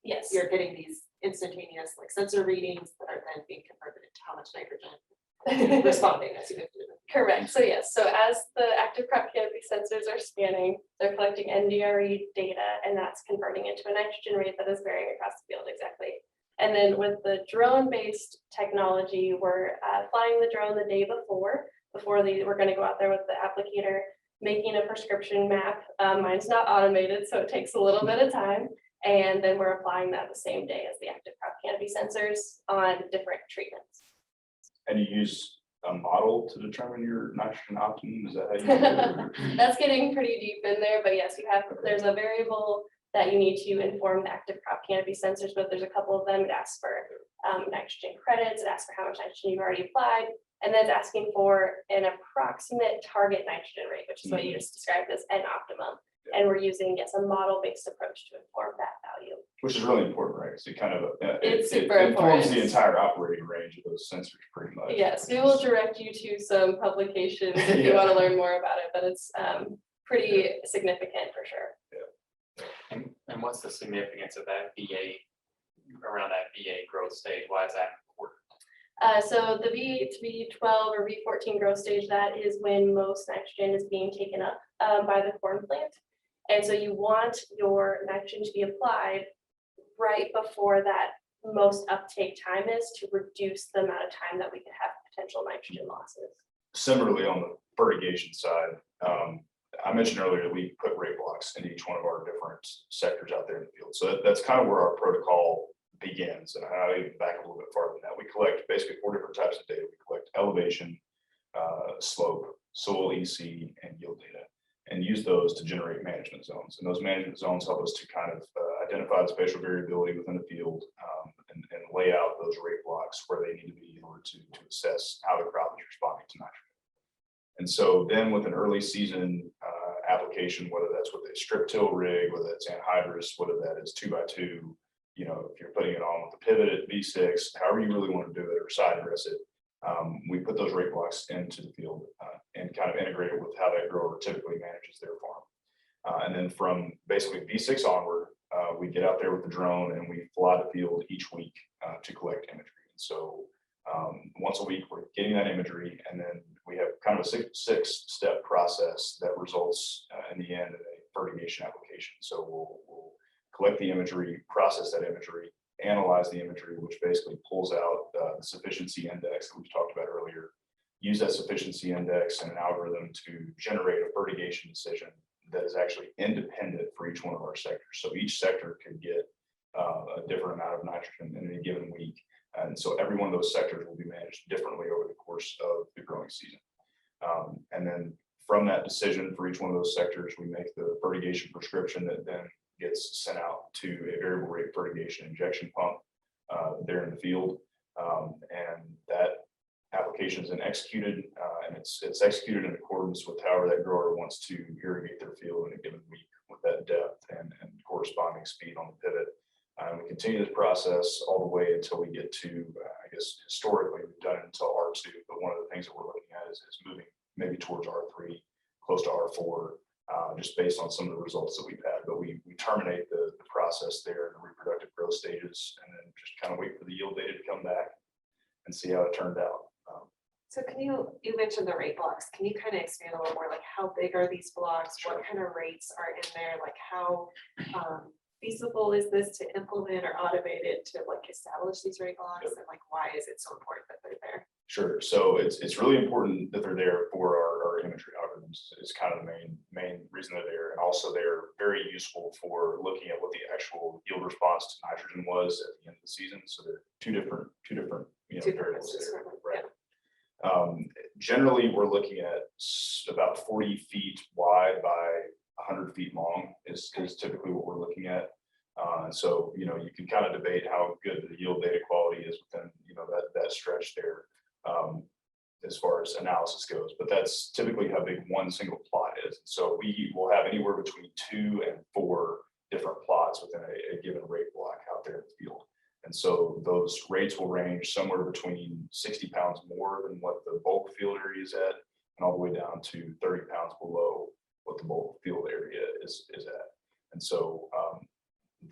Yes. You're getting these instantaneous sensor readings that are then being converted into how much nitrogen responding as you go through them. Correct. So yes, so as the active crop canopy sensors are scanning, they're collecting NDRE data, and that's converting into a nitrogen rate that is varying across the field exactly. And then with the drone-based technology, we're flying the drone the day before we're going to go out there with the applicator, making a prescription map. Mine's not automated, so it takes a little bit of time. And then we're applying that the same day as the active crop canopy sensors on different treatments. And you use a model to determine your nitrogen optimum? Is that how you do it? That's getting pretty deep in there, but yes, there's a variable that you need to inform the active crop canopy sensors, but there's a couple of them. It asks for nitrogen credits, it asks for how much nitrogen you've already applied, and then it's asking for an approximate target nitrogen rate, which is what you just described as an optimum. And we're using, yes, a model-based approach to inform that value. Which is really important, right? Because it kind of It's super informs important. the entire operating range of those sensors pretty much. Yes, we will direct you to some publications if you want to learn more about it, but it's pretty significant for sure. and what's the significance of that VA around that VA growth stage? Why is that important? So the V12 or V14 growth stage, that is when most nitrogen is being taken up by the corn plant. And so you want your nitrogen to be applied right before that most uptake time is, to reduce the amount of time that we could have potential nitrogen losses. Similarly, on the fertigation side, I mentioned earlier that we put rate blocks in each one of our different sectors out there in the field. So that's kind of where our protocol begins, and I'll even back a little bit farther than that. We collect basically 4 different types of data. We collect elevation, slope, soil EC, and yield data, and use those to generate management zones. And those management zones help us to kind of identify the spatial variability within the field, and lay out those rate blocks where they need to be in order to assess how the crop is responding to nitrogen. And so then with an early season application, whether that's with a strip till rig, whether that's anhydrous, whether that is 2x2, you know, if you're putting it on with a pivot at V6, however you really want to do it, or side dress it, we put those rate blocks into the field and kind of integrate it with how that grower typically manages their farm. And then from basically V6 onward, we get out there with the drone and we fly the field each week to collect imagery. And so once a week, we're getting that imagery, and then we have kind of a six-step process that results in the end in a fertigation application. So we'll collect the imagery, process that imagery, analyze the imagery, which basically pulls out the sufficiency index that we've talked about earlier, use that sufficiency index and an algorithm to generate a fertigation decision that is actually independent for each one of our sectors. So each sector can get a different amount of nitrogen in a given week. And so every one of those sectors will be managed differently over the course of the growing season. And then from that decision for each one of those sectors, we make the fertigation prescription that then gets sent out to a variable rate fertigation injection pump there in the field. And that application is then executed, and it's executed in accordance with however that grower wants to irrigate their field in a given week with that depth and corresponding speed on the pivot. We continue this process all the way until we get to, I guess, historically, we've done it until R2, but one of the things that we're looking at is moving maybe towards R3, close to R4, just based on some of the results that we've had. But we terminate the process there in the reproductive growth stages, and then just kind of wait for the yield data to come back and see how it turned out. So can you mentioned the rate blocks. Can you kind of expand a little more, like how big are these blocks? Sure. What kind of rates are in there? Like how feasible is this to implement or automate it to like establish these rate blocks? Yep. And like, why is it so important that they're there? Sure. So it's really important that they're there for our imagery algorithms. It's kind of the main reason they're there. And also they're very useful for looking at what the actual yield response to nitrogen was at the end of the season. So they're two different variables there. Right. Generally, we're looking at about 40 feet wide by 100 feet long is typically what we're looking at. So, you can kind of debate how good the yield data quality is within, that stretch there as far as analysis goes, but that's typically how big one single plot is. So we will have anywhere between 2 and 4 different plots within a given rate block out there in the field. And so those rates will range somewhere between 60 pounds more than what the bulk field area is at, and all the way down to 30 pounds below what the bulk field area is at. And so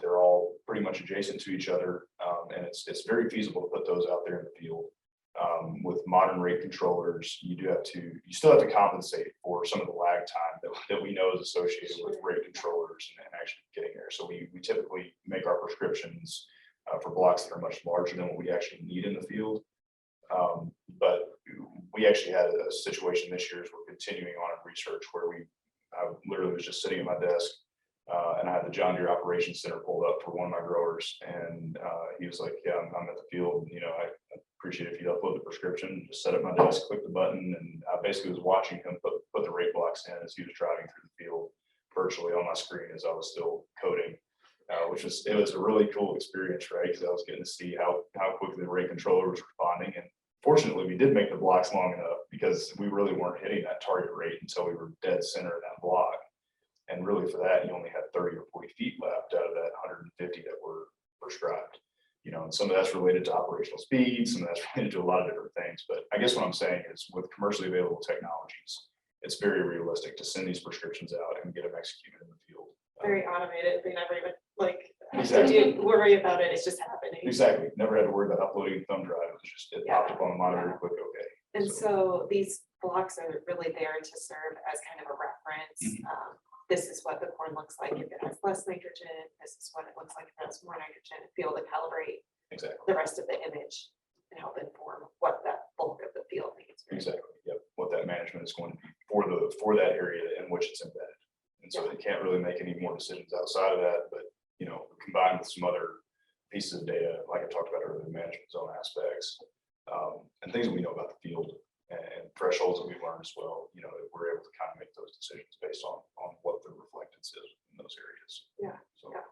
they're all pretty much adjacent to each other, and it's very feasible to put those out there in the field. With modern rate controllers, you still have to compensate for some of the lag time that we know is associated with rate controllers and actually getting there. So we typically make our prescriptions for blocks that are much larger than what we actually need in the field. But we actually had a situation this year as we're continuing on in research where I literally was just sitting at my desk and I had the John Deere Operations Center pulled up for one of my growers, and he was like, "Yeah, I'm at the field. I appreciate if you upload the prescription." Just set up my desk, click the button, and I basically was watching him put the rate blocks in as he was driving through the field virtually on my screen as I was still coding. It was a really cool experience, right? Because I was getting to see how quickly the rate controller was responding. And fortunately, we did make the blocks long enough because we really weren't hitting that target rate until we were dead center in that block. And really for that, you only had 30 or 40 feet left out of that 150 that were prescribed. And some of that's related to operational speed, some of that's related to a lot of different things. But I guess what I'm saying is with commercially available technologies, it's very realistic to send these prescriptions out and get them executed in the field. Very automated. They never even Exactly. do worry about it. It's just happening. Exactly. Never had to worry about uploading a thumb drive. It popped up on the monitor, click OK. And so these blocks are really there to serve as kind of a reference. Mhm. This is what the corn looks like if it has less nitrogen. This is what it looks like if it has more nitrogen. Be able to calibrate Exactly. the rest of the image and help inform what that bulk of the field needs. Exactly. Yep. What that management is going to be for that area in which it's embedded. And so they can't really make any more decisions outside of that. But combined with some other pieces of data, like I talked about earlier, management zone aspects, and things that we know about the field and thresholds that we've learned as well, we're able to kind of make those decisions based on what the reflectance is in those areas. Yeah. So. Yeah.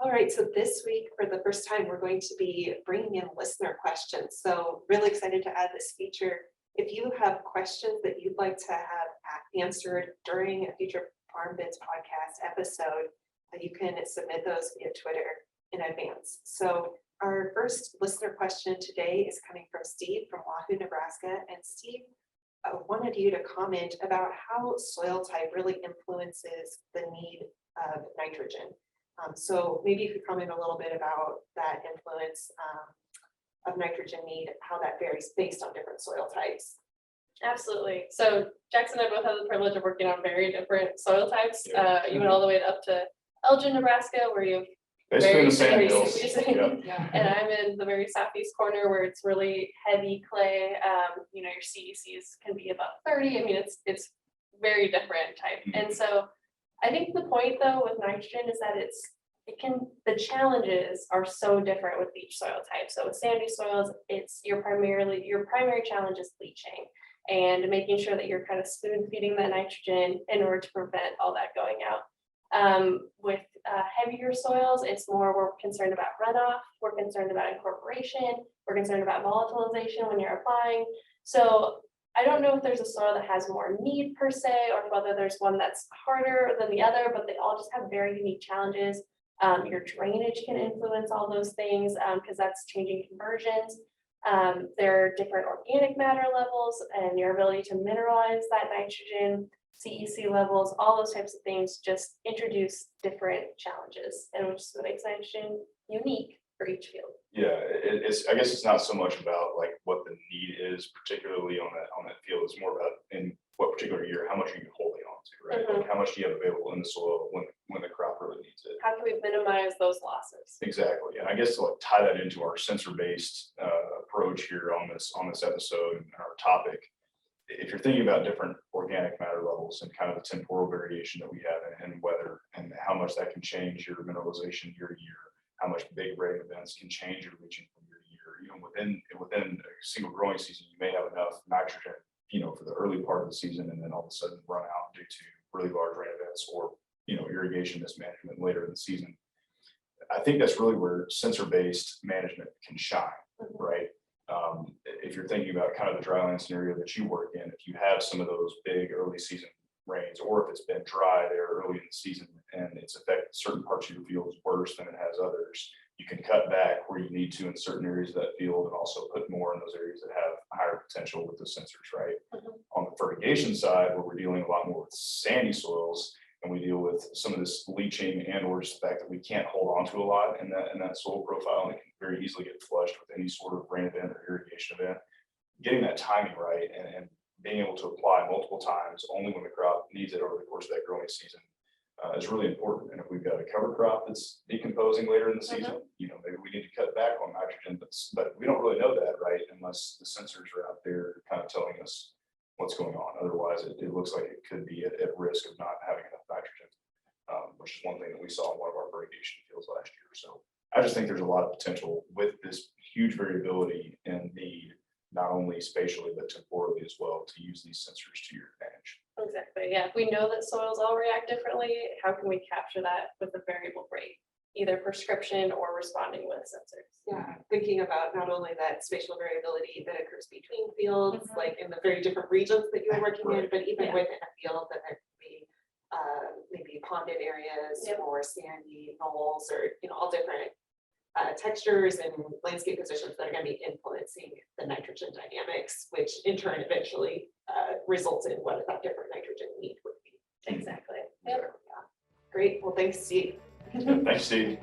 All right, so this week, for the first time, we're going to be bringing in listener questions. So really excited to add this feature. If you have questions that you'd like to have answered during a future FarmBits podcast episode, you can submit those via Twitter in advance. So our first listener question today is coming from Steve from Wahoo, Nebraska. And Steve wanted you to comment about how soil type really influences the need of nitrogen. So maybe you could comment a little bit about that influence of nitrogen need, how that varies based on different soil types. Absolutely. So Jackson and I both have the privilege of working on very different soil types, even all the way up to Elgin, Nebraska, where you have basically in the sand very hills. Yeah. and I'm in the very southeast corner where it's really heavy clay. Your CECs can be about 30. I mean, it's very different type. And so I think the point though with nitrogen is that the challenges are so different with each soil type. So with sandy soils, it's your primary challenge is leaching and making sure that you're kind of spoon feeding that nitrogen in order to prevent all that going out. With heavier soils, it's more we're concerned about runoff, we're concerned about incorporation, we're concerned about volatilization when you're applying. So I don't know if there's a soil that has more need per se, or whether there's one that's harder than the other, but they all just have very unique challenges. Your drainage can influence all those things because that's changing conversions. There are different organic matter levels and your ability to mineralize that nitrogen, CEC levels, all those types of things just introduce different challenges, and which makes nitrogen unique for each field. Yeah, I guess it's not so much about like what the need is, particularly on that field. It's more about in what particular year, how much are you holding on to, right? Like how much do you have available in the soil when the crop really needs it? How can we minimize those losses? Exactly, and I guess to like tie that into our sensor-based approach here on this episode and our topic. If you're thinking about different organic matter levels and kind of the temporal variation that we have in weather and how much that can change your mineralization year to year, how much big rain events can change your leaching from year to year. Within a single growing season, you may have enough nitrogen, for the early part of the season, and then all of a sudden run out due to really large rain events or irrigation mismanagement later in the season. I think that's really where sensor-based management can shine, right? If you're thinking about kind of the dryland scenario that you work in, if you have some of those big early season rains, or if it's been dry there early in the season and it's affected certain parts of your fields worse than it has others, you can cut back where you need to in certain areas of that field and also put more in those areas that have higher potential with the sensors, right? On the fertigation side, where we're dealing a lot more with sandy soils, and we deal with some of this leaching and or just the fact that we can't hold on to a lot in that soil profile, and it can very easily get flushed with any sort of rain event or irrigation event. Getting that timing right and being able to apply multiple times only when the crop needs it over the course of that growing season is really important. And if we've got a cover crop that's decomposing later in the season, maybe we need to cut back on nitrogen, but we don't really know that, right? Unless the sensors are out there kind of telling us what's going on. Otherwise, it looks like it could be at risk of not having enough nitrogen, which is one thing that we saw in one of our irrigation fields last year. So I just think there's a lot of potential with this huge variability in need, not only spatially, but temporally as well, to use these sensors to your advantage. Exactly. Yeah. If we know that soils all react differently, how can we capture that with a variable rate, either prescription or responding with sensors? Yeah, thinking about not only that spatial variability that occurs between fields, like in the very different regions that you're working in, but even within a field that there could be maybe ponded areas or sandy knolls, or all different textures and landscape positions that are going to be influencing the nitrogen dynamics, which in turn eventually results in what that different nitrogen need would be. Exactly. Yep. Yeah. Great. Well, thanks, Steve. Thanks, Steve.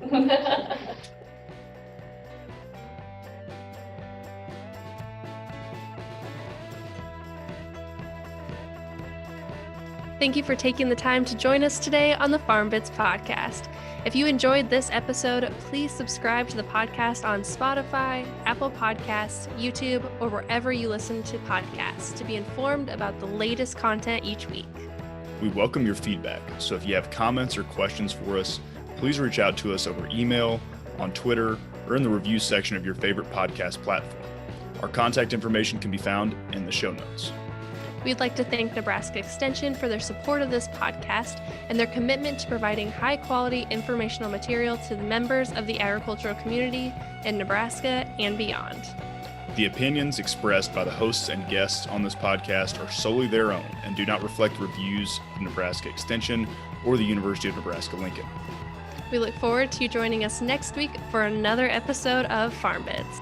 Thank you for taking the time to join us today on the FarmBits podcast. If you enjoyed this episode, please subscribe to the podcast on Spotify, Apple Podcasts, YouTube, or wherever you listen to podcasts to be informed about the latest content each week. We welcome your feedback, so if you have comments or questions for us, please reach out to us over email, on Twitter, or in the review section of your favorite podcast platform. Our contact information can be found in the show notes. We'd like to thank Nebraska Extension for their support of this podcast and their commitment to providing high-quality informational material to the members of the agricultural community in Nebraska and beyond. The opinions expressed by the hosts and guests on this podcast are solely their own and do not reflect reviews of Nebraska Extension or the University of Nebraska-Lincoln. We look forward to you joining us next week for another episode of FarmBits.